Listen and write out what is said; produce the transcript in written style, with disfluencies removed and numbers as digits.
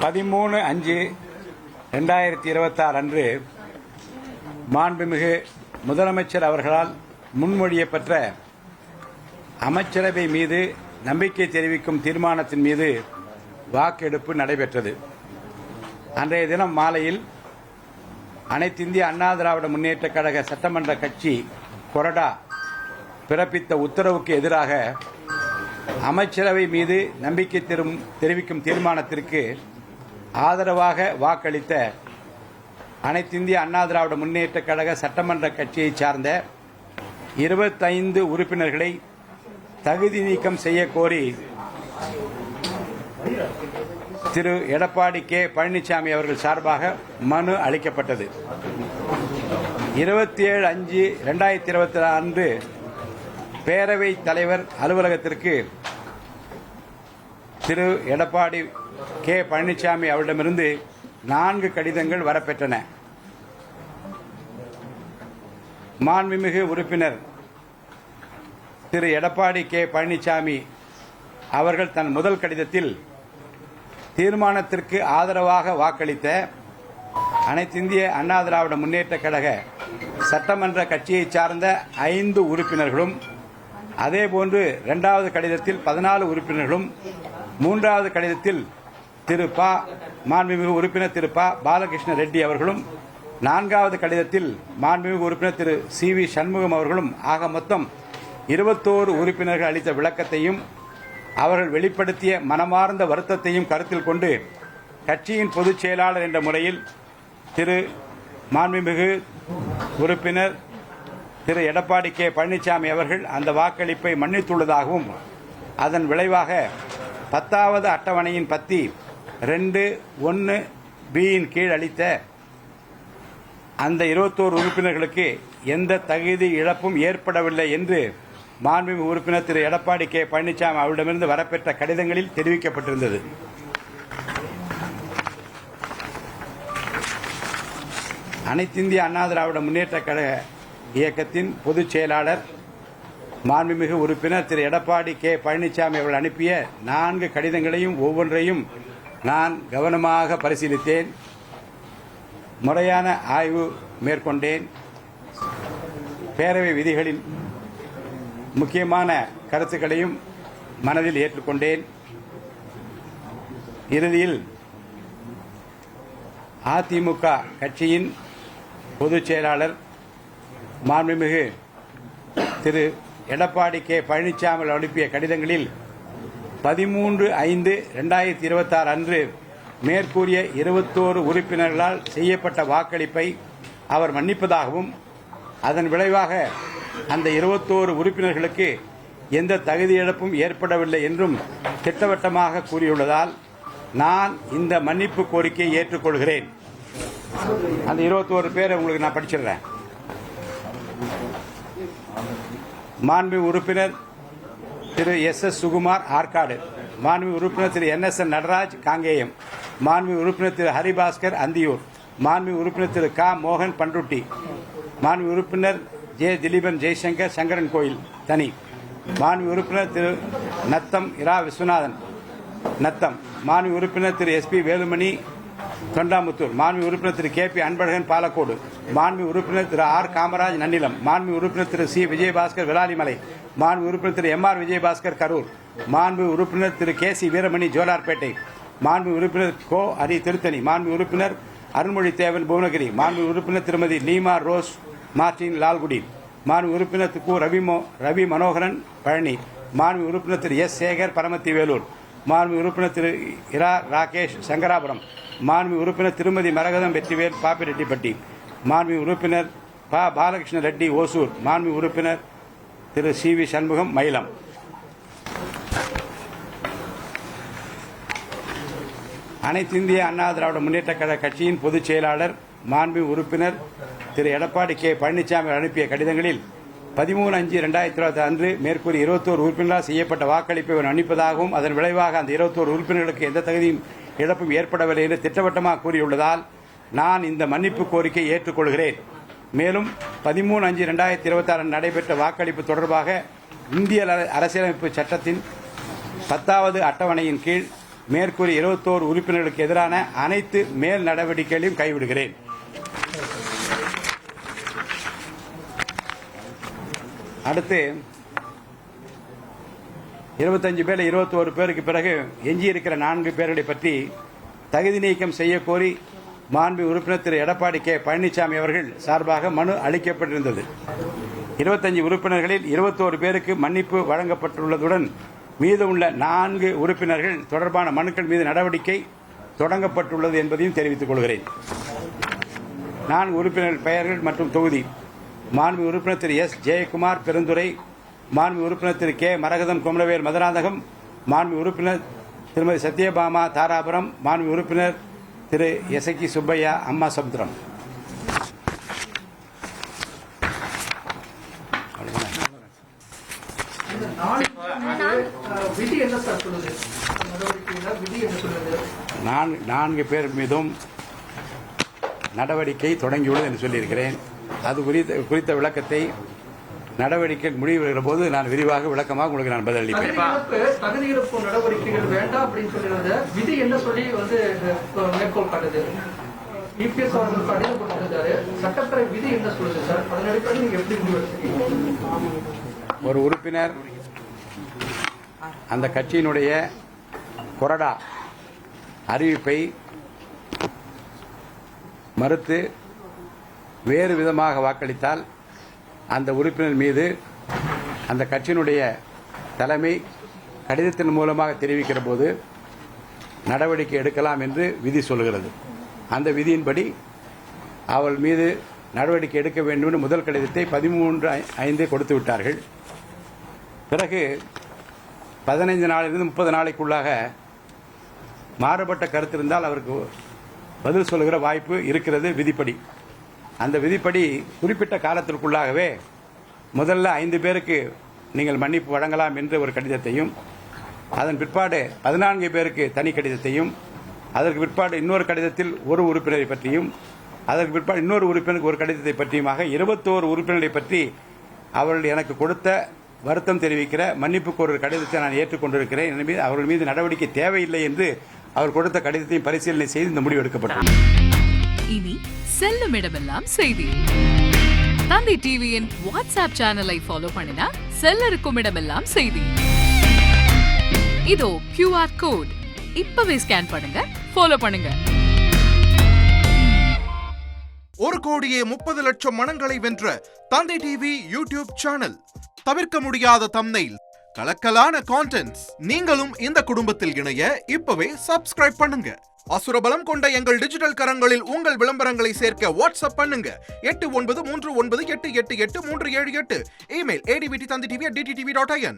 13/5/2026 அன்று மாண்புமிகு முதலமைச்சர் அவர்களால் முன்மொழியப்பட்ட அமைச்சரவை மீது நம்பிக்கை தெரிவிக்கும் தீர்மானத்தின் மீது வாக்கெடுப்பு நடைபெற்றது. அன்றைய தினம் மாலையில் அனைத்திந்திய அண்ணா திராவிட முன்னேற்றக் கழக சட்டமன்ற கட்சி கொறடா பிறப்பித்த உத்தரவுக்கு எதிராக அமைச்சரவை மீது நம்பிக்கை தெரிவிக்கும் தீர்மானத்திற்கு ஆதரவாக வாக்களித்த அனைத்திந்திய அண்ணா திராவிட முன்னேற்றக் கழக சட்டமன்ற கட்சியைச் சார்ந்த 25 உறுப்பினர்களை தகுதி நீக்கம் செய்ய கோரி திரு எடப்பாடி கே பழனிசாமி அவர்கள் சார்பாக மனு அளிக்கப்பட்டது. 27/5/2026 அன்று பேரவைத் தலைவர் அலுவலகத்திற்கு திரு எடப்பாடி கே பழனிசாமி அவரிடமிருந்து 4 கடிதங்கள் வரப்பெற்றன. மாண்புமிகு உறுப்பினர் திரு எடப்பாடி கே பழனிசாமி அவர்கள் தன் முதல் கடிதத்தில் தீர்மானத்திற்கு ஆதரவாக வாக்களித்த அனைத்திந்திய அண்ணா திராவிட முன்னேற்றக் கழக சட்டமன்ற கட்சியைச் சார்ந்த 5 உறுப்பினர்களும், அதேபோன்று 2வது கடிதத்தில் 14 உறுப்பினர்களும், 3வது கடிதத்தில் மாண்புமிகு உறுப்பினர் திரு பாலகிருஷ்ண ரெட்டி அவர்களும், 4வது கடிதத்தில் மாண்புமிகு உறுப்பினர் திரு CV சண்முகம் அவர்களும் ஆக மொத்தம் 21 உறுப்பினர்கள் அளித்த விளக்கத்தையும் அவர்கள் வெளிப்படுத்திய மனமார்ந்த வருத்தத்தையும் கருத்தில் கொண்டு கட்சியின் பொதுச் செயலாளர் என்ற முறையில் மாண்புமிகு உறுப்பினர் திரு எடப்பாடி கே பழனிசாமி அவர்கள் அந்த வாக்களிப்பை மன்னித்துள்ளதாகவும், அதன் விளைவாக 10வது அட்டவணையின் பத்தி 2(1)(b)யின் கீழ் அளித்த அந்த 21 உறுப்பினர்களுக்கு எந்த தகுதி இழப்பும் ஏற்படவில்லை என்று மாண்புமிகு உறுப்பினர் திரு எடப்பாடி கே பழனிசாமி அவரிடமிருந்து வரப்பெற்ற கடிதங்களில் தெரிவிக்கப்பட்டிருந்தது. அனைத்திந்திய அண்ணா திராவிட முன்னேற்றக் கழக இயக்கத்தின் பொதுச் செயலாளர் மாண்புமிகு உறுப்பினர் திரு எடப்பாடி கே பழனிசாமி அவர்கள் அனுப்பிய 4 கடிதங்களையும் ஒவ்வொன்றையும் நான் கவனமாக பரிசீலித்தேன், முறையான ஆய்வு மேற்கொண்டேன், பேரவை விதிகளின் முக்கியமான கருத்துக்களையும் மனதில் ஏற்றுக்கொண்டேன். இறுதியில் அதிமுக கட்சியின் பொதுச் செயலாளர் மாண்புமிகு திரு எடப்பாடி கே பழனிசாமி அனுப்பிய கடிதங்களில் 13/5/2026 அன்று மேற்கூறிய 21 உறுப்பினர்களால் செய்யப்பட்ட வாக்களிப்பை அவர் மன்னிப்பதாகவும், அதன் விளைவாக அந்த 21 உறுப்பினர்களுக்கு எந்த தகுதி இழப்பும் ஏற்படவில்லை என்றும் திட்டவட்டமாக கூறியுள்ளதால் நான் இந்த மன்னிப்பு கோரிக்கையை ஏற்றுக்கொள்கிறேன். அந்த 21 பேரை உங்களுக்கு நான் படிச்சிடுறேன். மாண்புமிகு உறுப்பினர் திரு SS சுகுமார் ஆற்காடு, மாண்புமிகு உறுப்பினர் திரு NSN நடராஜ் காங்கேயம், மாண்புமிகு உறுப்பினர் திரு ஹரிபாஸ்கர் அந்தியூர், மாண்புமிகு உறுப்பினர் திரு மோகன் பன்ருட்டி, மாண்புமிகு உறுப்பினர் திலீபன் ஜெய்சங்கர் சங்கரன் கோயில் தனி, மாண்புமிகு உறுப்பினர் திரு நத்தம் இரா விஸ்வநாதன் நத்தம், மாண்புமிகு உறுப்பினர் திரு SP வேலுமணி தொண்டாமுத்தூர், மாண்புமிகு உறுப்பினர் திரு KP அன்பழகன் பாலக்கோடு, மாண்புமிகு உறுப்பினர் திரு R காமராஜ் நன்னிலம், மாண்புமிகு உறுப்பினர் திரு C விஜயபாஸ்கர் விளாலிமலை, மாண்புமிகு உறுப்பினர் திரு MR விஜயபாஸ்கர் கரூர், மாண்புமிகு உறுப்பினர் திரு KC வீரமணி ஜோலார்பேட்டை, மாண்புமிகு உறுப்பினர் கோ ஹரி திருத்தணி, மாண்புமிகு உறுப்பினர் அருண்மொழி தேவன் புவனகிரி, மாண்புமிகு உறுப்பினர் திருமதி லீமா ரோஸ் மார்டின் லால்குடி, மாண்புமிகு உறுப்பினர் கு ரவி மனோகரன் பழனி, மாண்புமிகு உறுப்பினர் திரு S சேகர் பரமத்தி வேலூர், மாண்புமிகு உறுப்பினர் திரு இரா ராகேஷ் சங்கராபுரம், மாண்புமிகு உறுப்பினர் திருமதி மரகதம் வெற்றிவேல் பாப்பிரெட்டிப்பட்டி, மாண்புமிகு உறுப்பினர் பாலகிருஷ்ண ரெட்டி ஓசூர், மாண்புமிகு உறுப்பினர் திரு CV சண்முகம் மயிலம். அனைத்திந்திய அண்ணா திராவிட முன்னேற்றக் கழக கட்சியின் பொதுச் செயலாளர் மாண்புமிகு உறுப்பினர் திரு எடப்பாடி கே பழனிசாமி அனுப்பிய கடிதங்களில் 13/5/2026 அன்று மேற்கூறி 21 உறுப்பினர்களால் செய்யப்பட்ட வாக்களிப்பை மன்னிப்பதாகவும், அதன் விளைவாக அந்த 21 உறுப்பினர்களுக்கு எந்த தகுதியும் இழப்பும் ஏற்படவில்லை என்று திட்டவட்டமாக கூறியுள்ளதால் நான் இந்த மன்னிப்பு கோரிக்கையை ஏற்றுக்கொள்கிறேன். மேலும் 13/5/2026 நடைபெற்ற வாக்களிப்பு தொடர்பாக இந்திய அரசியலமைப்பு சட்டத்தின் 10வது அட்டவணையின் கீழ் மேற்கூறிய 21 உறுப்பினர்களுக்கு எதிரான அனைத்து மேல் நடவடிக்கைகளையும் கைவிடுகிறேன். அடுத்து 25 பேர் 21 பேருக்கு பிறகு எஞ்சியிருக்கிற 4 பேர்களை பற்றி தகுதி நீக்கம் செய்யக்கோரி மாண்பு உறுப்பினர் திரு எடப்பாடி கே பழனிசாமி அவர்கள் சார்பாக மனு அளிக்கப்பட்டிருந்தது. 25 உறுப்பினர்களில் 21 பேருக்கு மன்னிப்பு வழங்கப்பட்டுள்ளதுடன் மீதமுள்ள 4 உறுப்பினர்கள் தொடர்பான மனுக்கள் மீது நடவடிக்கை தொடங்கப்பட்டுள்ளது என்பதையும் தெரிவித்துக் கொள்கிறேன். 4 உறுப்பினர்கள் பெயர்கள் மற்றும் தொகுதி: மாண்பு உறுப்பினர் திரு எஸ் ஜெயக்குமார் பெருந்துறை, மாண்பு உறுப்பினர் திரு கே மரகதம் குமரவேல் மதுராந்தகம், மாண்பு உறுப்பினர் திருமதி சத்யபாமா தாராபுரம், மாண்பு உறுப்பினர் திரு எசக்கி சுப்பையா அம்மா சமுத்திரம். நான்கு பேர் மீதும் நடவடிக்கை தொடங்கியுள்ளது என்று சொல்லியிருக்கிறேன். அது குறித்த விளக்கத்தை நடவடிக்கை முடிவு வருகிற போது நான் விரிவாக விளக்கமாக உங்களுக்கு நான் பதிலளிப்பேன். தகுதியிழப்பு நடவடிக்கைகள் வேண்டாம் அப்படின்னு சொல்லிடுறது விதி என்ன சொல்லி மேற்கோள் காட்டுது. இபிஎஸ் அவர்கள் கடிதம் கொடுத்திருக்காரு. சட்டப்பேரவை விதி என்ன சொல்லுது சார்? அதன் அடிப்படையில் நீங்க எப்படி முடிவெடுக்கிறீங்க? ஒரு உறுப்பினர் அந்த கட்சியினுடைய கொறடா அறிவிப்பை மறுத்து வேறு விதமாக வாக்களித்தால் அந்த உறுப்பினர் மீது அந்த கட்சியினுடைய தலைமை கடிதத்தின் மூலமாக தெரிவிக்கிற போது நடவடிக்கை எடுக்கலாம் என்று விதி சொல்கிறது. அந்த விதியின்படி அவள் மீது நடவடிக்கை எடுக்க வேண்டும் என்று முதல் கடிதத்தை 13/5 கொடுத்து விட்டார்கள். பிறகு 15 நாளிலிருந்து 30 நாளைக்குள்ளாக மாறுபட்ட கருத்து இருந்தால் அவருக்கு பதில் சொல்லுகிற வாய்ப்பு இருக்கிறது விதிப்படி. அந்த விதிப்படி குறிப்பிட்ட காலத்திற்குள்ளாகவே முதல்ல 5 பேருக்கு நீங்கள் மன்னிப்பு வழங்கலாம் என்ற ஒரு கடிதத்தையும், அதன் பிற்பாடு 14 பேருக்கு தனி கடிதத்தையும், அதற்கு பிற்பாடு இன்னொரு கடிதத்தில் ஒரு உறுப்பினரை பற்றியும், அதற்கு பிற்பாடு இன்னொரு உறுப்பினருக்கு ஒரு கடிதத்தை பற்றியுமாக 21 உறுப்பினரை பற்றி அவர்கள் எனக்கு கொடுத்த வருத்தம் தெரிவிக்கிற மன்னிப்பு கோரும் கடிதத்தை நான் ஏற்றுக்கொண்டிருக்கிறேன். எனவே அவர்கள் மீது நடவடிக்கை தேவையில்லை என்று அவர் கொடுத்த கடிதத்தையும் பரிசீலனை செய்து இந்த முடிவு எடுக்கப்பட்டது. இனி செல்லும் இடமெல்லாம் செய்தி. தந்தி டிவியின் வாட்ஸ்அப் சேனலை ஃபாலோ பண்ணினா செல்ல இருக்கும் இடமெல்லாம் செய்தி. இதோ QR கோட், இப்பவே ஸ்கேன் பண்ணுங்க, ஃபாலோ பண்ணுங்க. 1,30,00,000 மனங்களை வென்ற தந்தி டிவி யூடியூப் சேனல். தவிர்க்க முடியாத தம்ப்நெயில், கலக்கலான கான்டென்ட்ஸ். நீங்களும் இந்த குடும்பத்தில் இணைய இப்பவே சப்ஸ்கிரைப் பண்ணுங்க. அசுரபலம் கொண்ட எங்கள் டிஜிட்டல் கரங்களில் உங்கள் விளம்பரங்களை சேர்க்க வாட்ஸ்அப் பண்ணுங்க. 8939888838. Email advtthanditv@dttv.in.